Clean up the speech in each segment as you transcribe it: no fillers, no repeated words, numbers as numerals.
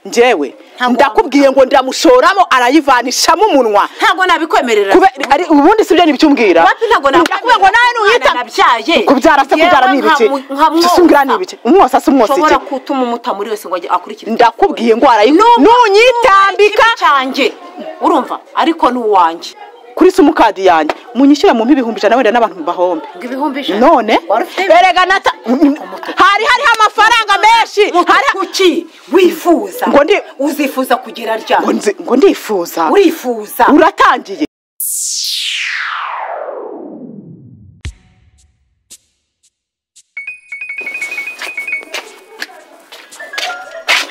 Njyewe ndakubwiye ngo ndamushoramo arayivanishamo umunwa. Ntago nabikwemerera. Ari ubundi sibyo nibicyombwira. Ndakubwiye ngo nawe nuyita nabyaye. Kubyara se kubyara nibiki. Susungira nibiki. Umwosa se umwosi. Shobora kutuma umuta muri wese ngo akurikire. Ndakubwiye ngo nunyitambika cyanje. Urumva ariko nuwanje. Kuri sumukadi yanjye munyishyira mu 1,100 wenda n'abantu bahombe. Ibihumbi 100. None erega nata hari amafaranga menshi. Hari kuki wifuza ngo ndi uzifuza kugira rya ngo ndifuza urifuza uratangiye.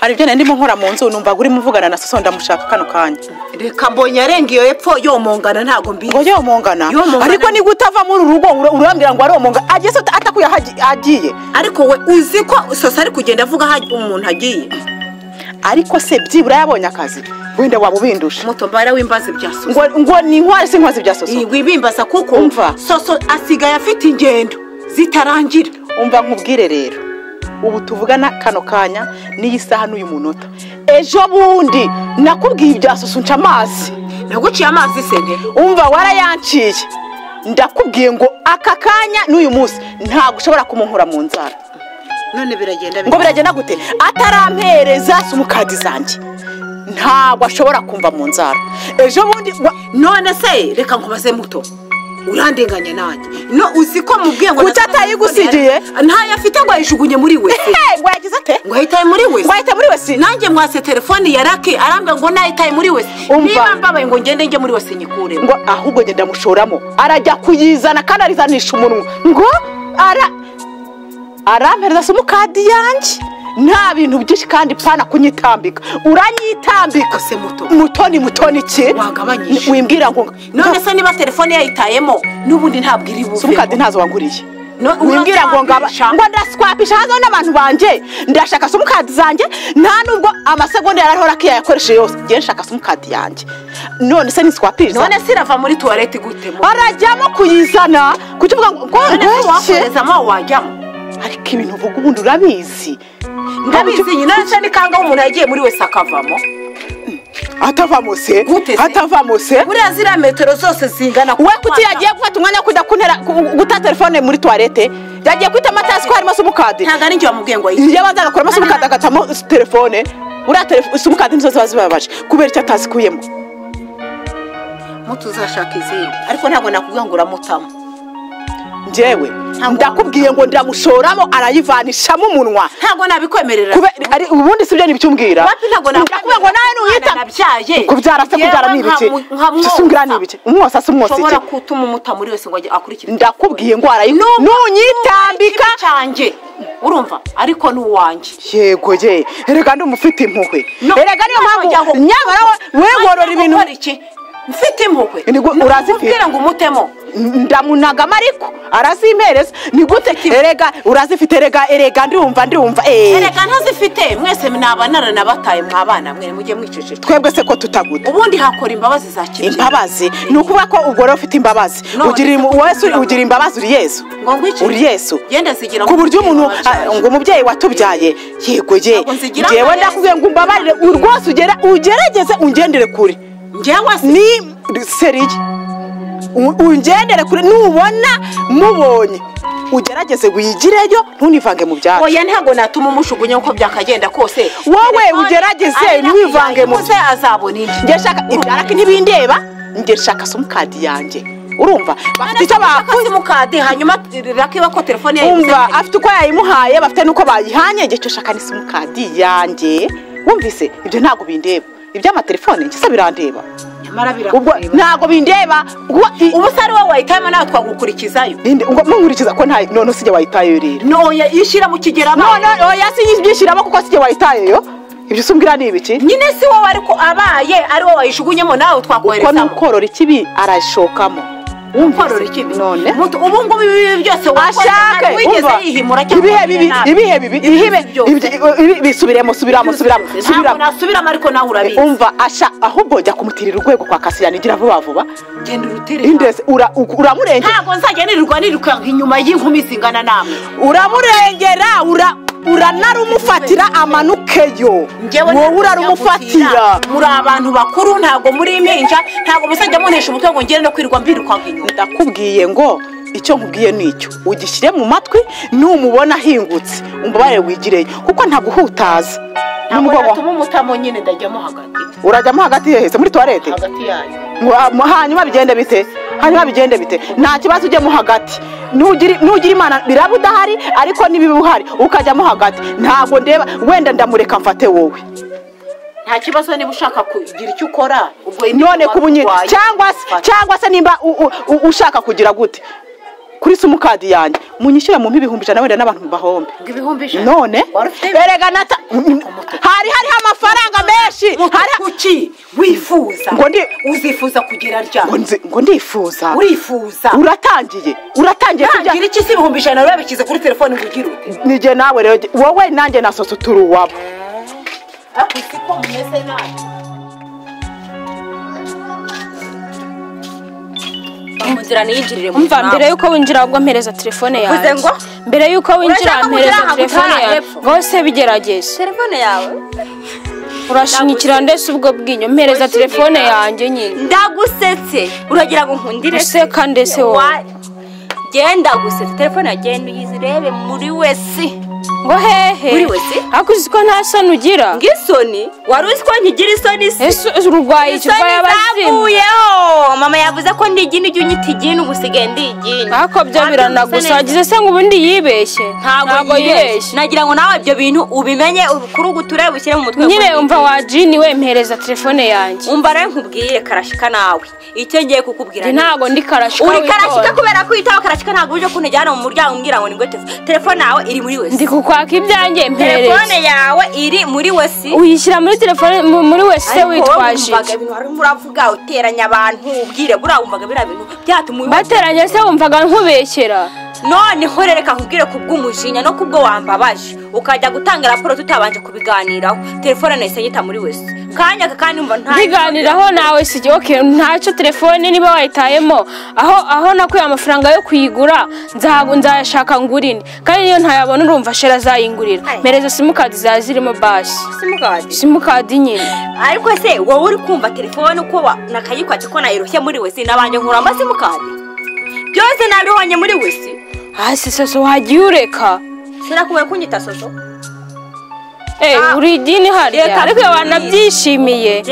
Ari byo ndimo nkora mu nzu numva guri muvugana na Soso ndamushaka kano kanya. Reka mbonye arengiyo epfo yomongana ntago mbi. Ngo yomongana. Ariko ni gutava muri urugo urambira ngo aromonga agese atakuya agiye. Ariko we uzi ko Soso ari kugenda avuga haje umuntu agiye. Ariko se byibura yabonye akazi. Wenda wabo bindusha. Mutombara w'imbazi bya Soso. Ngo ni nkware se nkwazi bya Soso. Wibimbaza kuko umva Soso asigaye afite ingendo zitarangira. Umva nkubwire rero. Ubu tuvugana kano kanya niyi saha n'uyu munota. Ejo bundi nakubwiye ibya Soso nca amazi. Naguciye amazi sente. Umva warayanciye. Ndakubwiye ngo aka kanya n'uyu munsi nta gushobora kumunkura mu nzara. None biragenda ngo biragenda gute? Atarampereza sumukadi zanjye. Ntabwo ashobora kumva mu nzara. Ejo bundi none se reka nkubaze muto. Urandenganya nanjye. No uziko mubwiye ngo utayigusigiye ntayo afite ngo ayishugunye muri wese. Ngo yagize ate? Ngo ahitaye muri wese. Ngo ahitaye muri wese. Nanjye mwase telefone yaraki arambwa ngo nahitaye muri wese. Niba mbabaye ngo ngende nge muri wese nyikure. Ngo ahubwo ngenda mushoramo. Arajya kuyizana kandi arizanisha umunwa. Ngo arampereza sumukadi yanjye. Nta bintu byinshi kandi pana kunyitambika. Uranyitambika se muto. Mutoni ki? Wagabanyije. Wimbwira ngo none se niba telefone yayitayemo nubundi ntabwo iri buve. Sumukadi ntazo wanguriye. Wimbwira ngo ndaswapisha hazo n'abantu banje. Ndashaka sumukadi zanjye nta nubwo amasegonda yarahora kiyakoresha yose. Ngiye nshaka sumukadi yanjye. None se niswapisha. None sirava muri toilette gute mo? Arajyamo kuyizana kukivuga ngo wakoreza mo wajyamo. Ariko ibintu uvuga ubundi urabizi. Ndabizi nyine cyane kanga umuntu yagiye muri wese akavamo. Atavamo se? Atavamo se? Buriya zira metero zose zingana. We kuti yagiye gufata umwanya kujya kuntera guta telefone muri toilette. Yagiye kwita amatasi ko harimo sumukadi. Ntago ari njye wamubwiye ngo yiye bazaga kuramo sumukadi agatamo telefone. Ura telefone sumukadi nizo bazibabaje kubera icyo atazikuyemo. Mutuzashaka izindi. Ariko ntago nakubwiye ngo uramutamo. Njyewe ndakubwiye ngo ndamushoramo arayivanishamo umunwa. Ntago nabikwemerera. Ari ubundi sibyo nibicyombwira. Ndakubwiye ngo nawe nuyita nabyaye. Kubyara se kubyara nibiki. Susungira nibiki. Umwosa se umwosi. Shobora kutuma umuta muri wese ngo akurikire. Ndakubwiye ngo nunyitambika cyanje. Urumva ariko nuwanje. Yego je. Erega ndumufite impuhwe. Erega niyo mpamvu nyamara we ngorora ibintu. Mfite impuhwe. Urazifite ngo umutemo. Ndamunaga mariko arazimereza ni gute erega urazifite erega ndumva erega ntazifite mwese mnabanara nabataye mwabana mwe mujye mwicecece twebwe se ko tutaguta ubundi hakora imbabazi za kibye imbabazi nukuvuga ko ubwo rero ufite imbabazi ugira imbabazi uri Yesu yenda zigira ku buryo umuntu ngo umubyeyi watubyaye yego jewe ndakubwiye ngo umbabarire urwose ugerageze ungendere kure njyewe ni seriye ungendere kure nubona mubonye ugerageze wigireyo ntunivange mu byacu oya ntago natuma umushugunye uko byakagenda kose wowe ugerageze ntiwivange mu byacu azabona indi ngeshaka ibyaraka ntibindeba ngeshaka sumukadi yanjye urumva bafite icyo bakuze mukadi hanyuma rakiba ko telefone yawe umva afite uko yayimuhaye bafite nuko bayihanye ngecyo shaka ni sumukadi yanjye wumvise ibyo ntago bindeba iby'amatelefone ngisa birandeba ubwo ntago bindeba umusari we wayitayemo nawe twagukurikizayo ngo munkurikiza ko nta none sije wayitayo rero no yishira mu kigeramo none oya sinyishiramo kuko sije wayitayo ibyo sumbwira ni ibiki nyine si wowe ariko abaye ari wowe wayishugunyemo nawe twakwerezamo uko nukorora ikibi arashokamo umporora ikibi none ubu ngubu ibi byose washaka wigeze yihimura ibihe bibi bisubiramo subiramo nasubiramo ariko nawe urabizi umva asha ahubwo jya kumutirira urwego kwa Kasiyani igira vuba genda urutere indese uramurengera ntago nzajya nirirwa inyuma y'inkumi zingana namwe uramurengera uranarumufatira amanukeyo wowe urarumufatira. muri abantu bakuru ntabwo muri impinja ntabwo musajya munesha umutwe ngo ngende no kwirirwa mbirukanka inyuma. ndakubwiye ngo icyo nkubwiye nicyo ugishyire mu matwi numubona ahingutse umbabarire wigireyo kuko ntaguhutaza. ntabwo natuma umutamo nyine ndajyamo hagati. urajyamo hagati hehese muri toilette hagati yayo hanyuma bigende bite nta kibazo ujyemo hagati nugira imana biraba udahari ariko nibiba uhari ukajyamo hagati ntabwo ndeba wenda ndamureka mfate wowe nta kibazo niba ushaka kugira icyo ukora none kubunyine cyangwa se nimba ushaka kugira gute kuri simukadi yanjye munyishyura mu 1,000 wenda n'abantu bahombe none erega nata hari amafaranga menshi hari kuki wifuza uzifuza kugira rya ngo ndifuza urifuza uratangiye kujya iki si 1,000 babikize kuri telefone ngugira ute nije nawe rero wowe nanjye nasoso turuwabo akusiko mumeze nabi. umva mbere yuko winjira ahubwo mpereza telefone yawe mbere yuko winjira mpereza telefone yawe bose bigerageze telefone yawe urashinyikira ndetse ubwo bwinyo mpereza telefone yanjye nyine ndagusetse uragira ngo nkundire useka ndetse wowe genda gusetse telefone yagenda uyizirebe muri wese ngo hehe muri wese akuzi ko nta soni ugira ngisoni wari uzi ko nkigira isoni se ese urwaye icupa y'abazimu mama yavuze ko ndi igini ujye unyita igini ubusigaye ndi igini ariko byo biranagusa wagize se ngo ubundi yibeshye ntabwo yibeshye nagira ngo nawe ibyo bintu ubimenye kuri uguture bushyire mu mutwe nyine umva wajini we mpereza telefone yanjye umva rero nkubwire karashika nawe icyo ngiye kukubwira ntabwo ndi karashika uri karashika kubera ko itaho karashika ntabwo uje kunejyana mu muryango umbwira ngo ni ngote telefone yawe iri muri wese ndi kukwaka ibyanjye mpereza telefone yawe iri muri wese uyishyira muri telefone muri wese witwaje ibintu harimo uravuga uteranya abantu ubwire buriya wumvaga biriya bintu byatuma bateranya se wumvaga nkubeshyera noneho reka nkubwire kubw'umujinya no kubwo wambabaje ukajya gutanga raporo tutabanje kubiganiraho telefone nahise nyita muri wese kanya kandi umva nta biganiraho nawe si okay ntacyo telefone niba wayitayemo aho nakuye amafaranga yo kuyigura nzashaka ngurine kandi niyo ntayabona urumva shera zayingurira mereza simukadi zazirimo basi simukadi nyine ariko se wowe uri kumva telefone uko nakayikwaje ko nayiroshye muri wese nabanje nkuramba simukadi byose nabihonye muri wese hasi soso wagiye ureka sinakubaye kunyita soso uri idini hariya ariko wanabyishimiye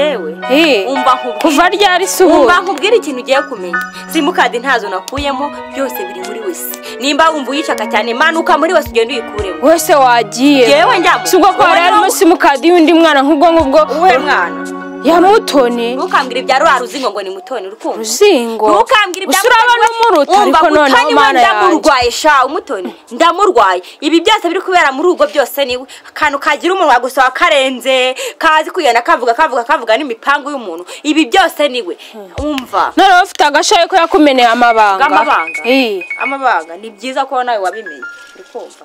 kuva ryari se ubu umva nkubwire ikintu ugiye kumenya simukadi ntazo nakuyemo byose biri muri wese nimba wumva uyishaka cyane manuka muri wese ugenda uyikuremo wese wagiye si ubwo ko hari harimo simukadi y'undi mwana nk'ubwo ngubwo uwe mwana ya Mutoni ntukambwire ibya rwa ruzingo ngo ni Mutoni urukumva ruzingo ntukambwire ibya urabona umuruta ariko none Mana yanjye ndamurwaye sha Umutoni ndamurwaye ibi byose biri kubera muri ugo byose niwe akantu kagira umuntu gusaba karenze kazi kuyana kavuga n'imipango y'umuntu ibi byose niwe umva none ufite agashaye ko yakumeneye amabanga amabanga ni byiza ko nawe wabimenye urukumva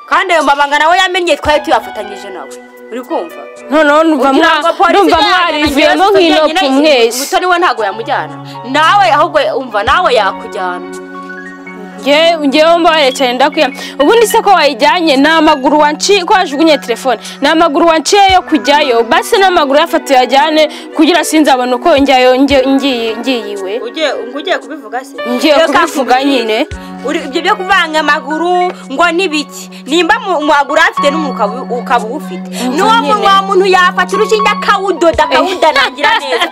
kandi ayo mabanga nawe yamenye twaye tuyafatanyije nawe uri kumva none numva mwarivuyemo nk'inopfu mwese Mutoni we ntago yamujyana nawe ahubwo umva nawe yakujyana ngewe mbaye cyane ndakwiye ubundi se ko wayijyanye n'amaguru wanciye ko wajugunye telefone n'amaguru wanciye yo kujyayo basi n'amaguru yafatiye ajyane kugira sinzabona uko njyayo ngiyiwe ugiye kubivuga se ngiye kubivuga nyine ibyo byo kuvanga amaguru ngo nibiki nimba mu maguru afite n'umuka ukaba ufite n'uwo muntu yafata urushinge akawudoda akawudanangira neza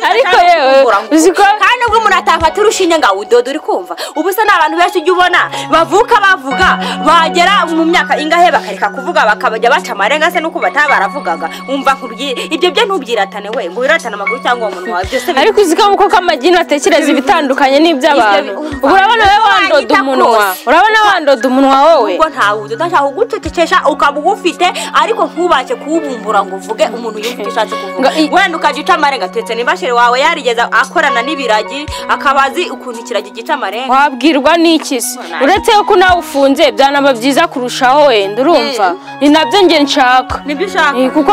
ariko yewe uziko kandi ubwo umuntu atafata urushinge ngo awudoda uri kumva ubu se n'abantu benshi ujya ubona bavuka bavuga bagera mu myaka ingahe bakareka kuvuga bakabajya baca amarenga se nuko bataba baravugaga umva nkubwire ibyo byo ntubyiratane we ngo wiratane amaguru cyangwa umuntu wawe byose ariko uziko muko kamagina atekereza ibitandukanye n'iby'abantu urabona we wandoda umunwa urabona wandoda umunwa wowe ubwo ntawe udashaka kugucecekesha ukaba ufite ariko nkubace kubumbura ngo uvuge umuntu yumva ishatse kuvuga wenda ukagica amarenga tetse nimbashere wawe yarigeza akorana n'ibiragi akabazi ukuntu ikiragi gica amarenga wabwirwa n'iki ikisi uretse ko nawe ufunze byanaba byiza kurushaho wenda urumva ni nabyo nge nshaka nibyo ushaka kuko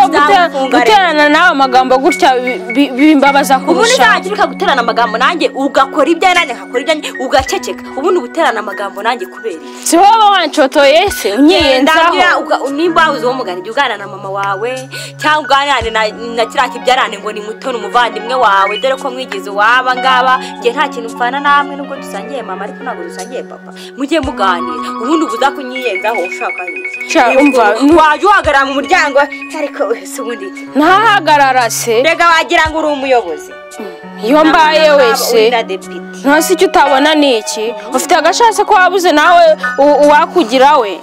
guterana nawe amagambo gutya bimbabaza kurushaho ubundi uzagirika guterana amagambo nanjye ugakora ibyawe nanjye nkakora ibyanjye ugaceceka ubundi guterana amagambo nanjye kubera si wowe wancotoye se unyiyenzaho nimba uzi uwo mugani jya uganira na mama wawe cyangwa uganirane na kiriya kibyarane ngo ni mutoni umuvandimwe wawe dore ko mwigize waba ngaba njye nta kintu mpfana namwe nubwo dusangiye mama ariko ntabwo dusangiye papa mujye muganira ubundi ubuza kunyiyenzaho ushaka wajya uhagarara mu muryango ariko se ubundi ntahagarara se mbega wagira ngo uri umuyobozi iyo mbaye wese ntasi icyo utabona ni iki ufite agashase ko wabuze nawe uwakugira we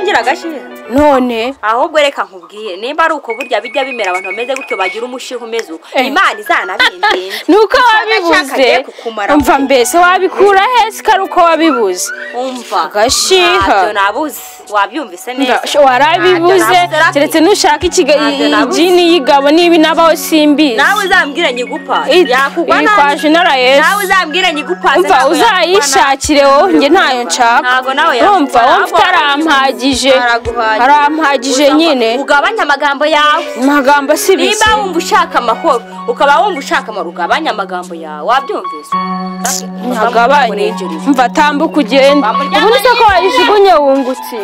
ngira agashira none ahubwo reka nkubwiye nimba ari uko burya bijya bimera abantu bameze gutyo bagira umushiho umeze uko imana izanabindinde nuko wabibuze umva mbese wabikura hese kari uko wabibuze umva agashiha ntacyo nabuze wabyumvise neza warabibuze keretse nushaka igini y'igabo nibi nabaho simbizi nawe uzambwira nyigupa yakwaje narayesu nawe uzambwira nyigupa umva uzayishakire wowe njye ntayo nshaka umva wowe utarampagije harampagije nyine ugabanya amagambo yawe amagambo si bisi nimba wumva ushaka amahoro ukaba wumva ushaka amahoro ugabanya amagambo yawe wabyumvise ntagabanye mva tambuka ugende ubundi se ko wayijugunye wungutse